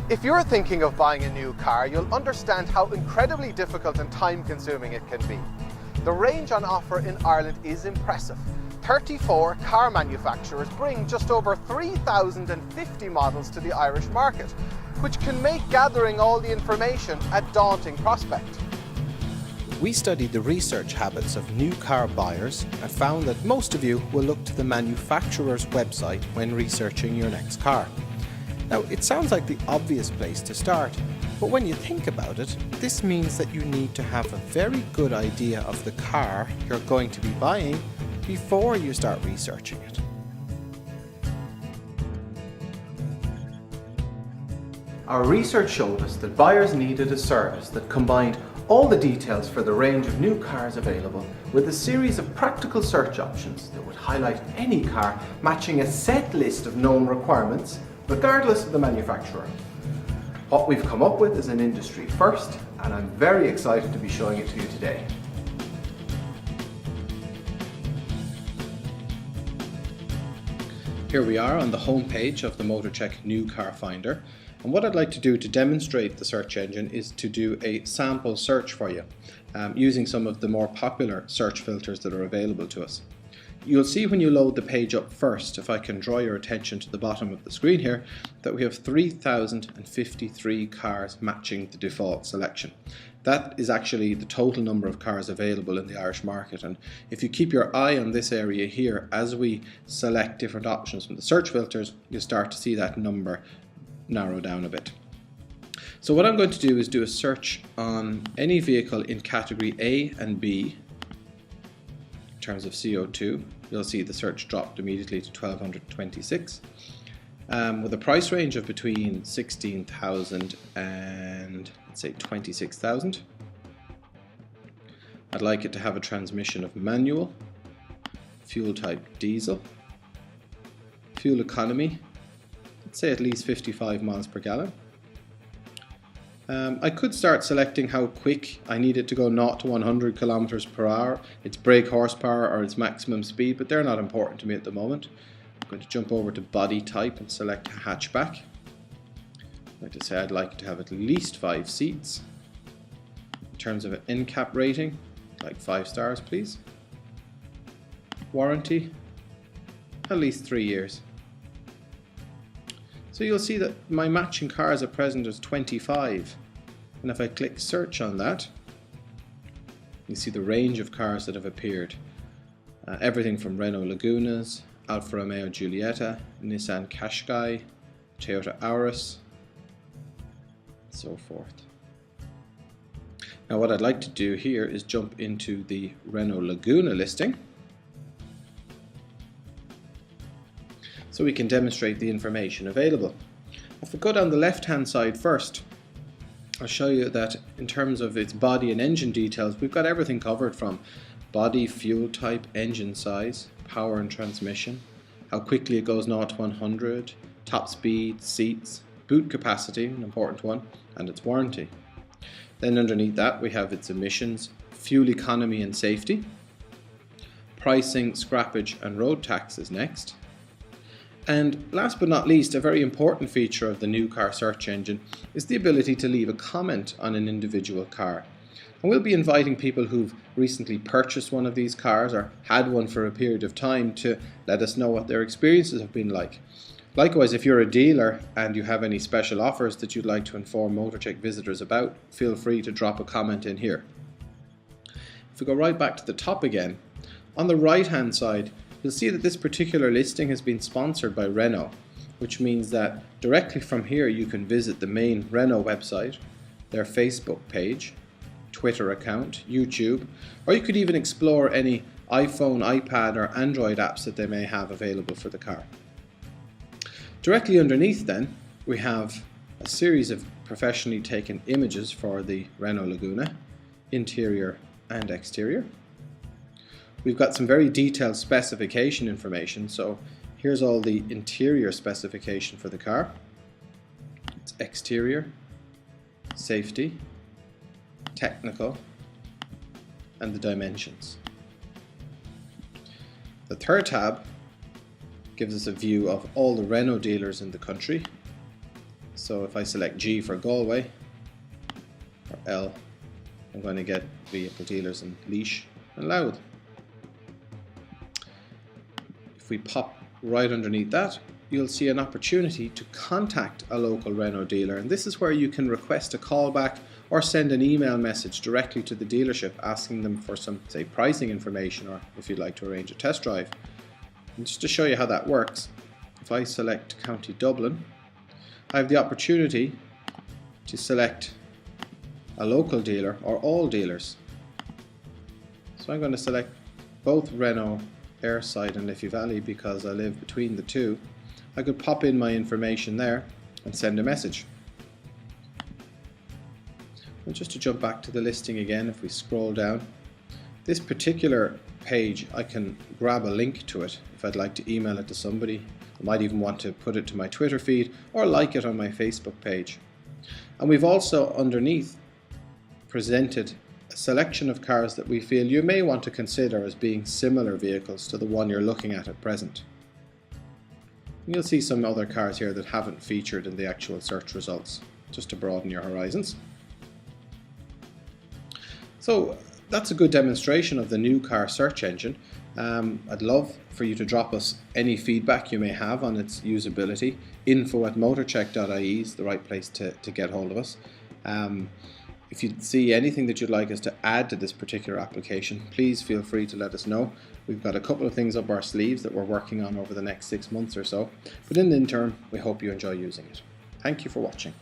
If you're thinking of buying a new car, you'll understand how incredibly difficult and time-consuming it can be. The range on offer in Ireland is impressive. 34 car manufacturers bring just over 3,050 models to the Irish market, which can make gathering all the information a daunting prospect. We studied the research habits of new car buyers and found that most of you will look to the manufacturer's website when researching your next car. Now, it sounds like the obvious place to start, but when you think about it, this means that you need to have a very good idea of the car you're going to be buying before you start researching it. Our research showed us that buyers needed a service that combined all the details for the range of new cars available with a series of practical search options that would highlight any car matching a set list of known requirements regardless of the manufacturer. What we've come up with is an industry first, and I'm very excited to be showing it to you today. Here we are on the home page of the Motorcheck New Car Finder, and what I'd like to do to demonstrate the search engine is to do a sample search for you using some of the more popular search filters that are available to us. You'll see when you load the page up first, if I can draw your attention to the bottom of the screen here, that we have 3,053 cars matching the default selection. That is actually the total number of cars available in the Irish market, and if you keep your eye on this area here, as we select different options from the search filters, you'll start to see that number narrow down a bit. So what I'm going to do is do a search on any vehicle in category A and B in terms of CO2. You'll see the search dropped immediately to 1,226 with a price range of between 16,000 and let's say 26,000. I'd like it to have a transmission of manual, fuel type diesel, fuel economy, let's say at least 55 miles per gallon. I could start selecting how quick I need it to go 0 to 100 kilometers per hour, its brake horsepower or its maximum speed, but they're not important to me at the moment. I'm going to jump over to body type and select hatchback. I'd like to say I'd like to have at least 5 seats. In terms of an NCAP rating, I'd like 5 stars please. Warranty, at least 3 years. So you'll see that my matching cars at present is 25, and if I click search on that, you see the range of cars that have appeared. Everything from Renault Lagunas, Alfa Romeo Giulietta, Nissan Qashqai, Toyota Auris, and so forth. Now what I'd like to do here is jump into the Renault Laguna listing, so we can demonstrate the information available. If we go down the left hand side first, I'll show you that in terms of its body and engine details, we've got everything covered from body, fuel type, engine size, power and transmission, how quickly it goes 0 to 100, top speed, seats, boot capacity, an important one, and its warranty. Then underneath that we have its emissions, fuel economy and safety, pricing, scrappage and road taxes next. And last but not least, a very important feature of the new car search engine is the ability to leave a comment on an individual car. And we'll be inviting people who've recently purchased one of these cars or had one for a period of time to let us know what their experiences have been like. Likewise, if you're a dealer and you have any special offers that you'd like to inform Motorcheck visitors about, feel free to drop a comment in here. If we go right back to the top again, on the right hand side, you'll see that this particular listing has been sponsored by Renault, which means that directly from here you can visit the main Renault website, their Facebook page, Twitter account, YouTube, or you could even explore any iPhone, iPad or Android apps that they may have available for the car. Directly underneath then, we have a series of professionally taken images for the Renault Laguna, interior and exterior. We've got some very detailed specification information, so here's all the interior specification for the car. It's exterior, safety, technical, and the dimensions. The third tab gives us a view of all the Renault dealers in the country, So if I select G for Galway, or L, I'm going to get vehicle dealers in Laois and Louth. If we pop right underneath that, you'll see an opportunity to contact a local Renault dealer, and this is where you can request a callback or send an email message directly to the dealership asking them for some, say, pricing information, or if you'd like to arrange a test drive. And just to show you how that works, if I select County Dublin, I have the opportunity to select a local dealer or all dealers. So I'm going to select both Renault Airside and Liffey Valley because I live between the two. I could pop in my information there and send a message. And just to jump back to the listing again, if we scroll down, this particular page, I can grab a link to it if I'd like to email it to somebody. I might even want to put it to my Twitter feed or like it on my Facebook page. And we've also underneath presented a selection of cars that we feel you may want to consider as being similar vehicles to the one you're looking at present. You'll see some other cars here that haven't featured in the actual search results, just to broaden your horizons. So that's a good demonstration of the new car search engine. I'd love for you to drop us any feedback you may have on its usability. info@motorcheck.ie is the right place to get hold of us. If you see anything that you'd like us to add to this particular application, please feel free to let us know. We've got a couple of things up our sleeves that we're working on over the next 6 months or so. But in the interim, we hope you enjoy using it. Thank you for watching.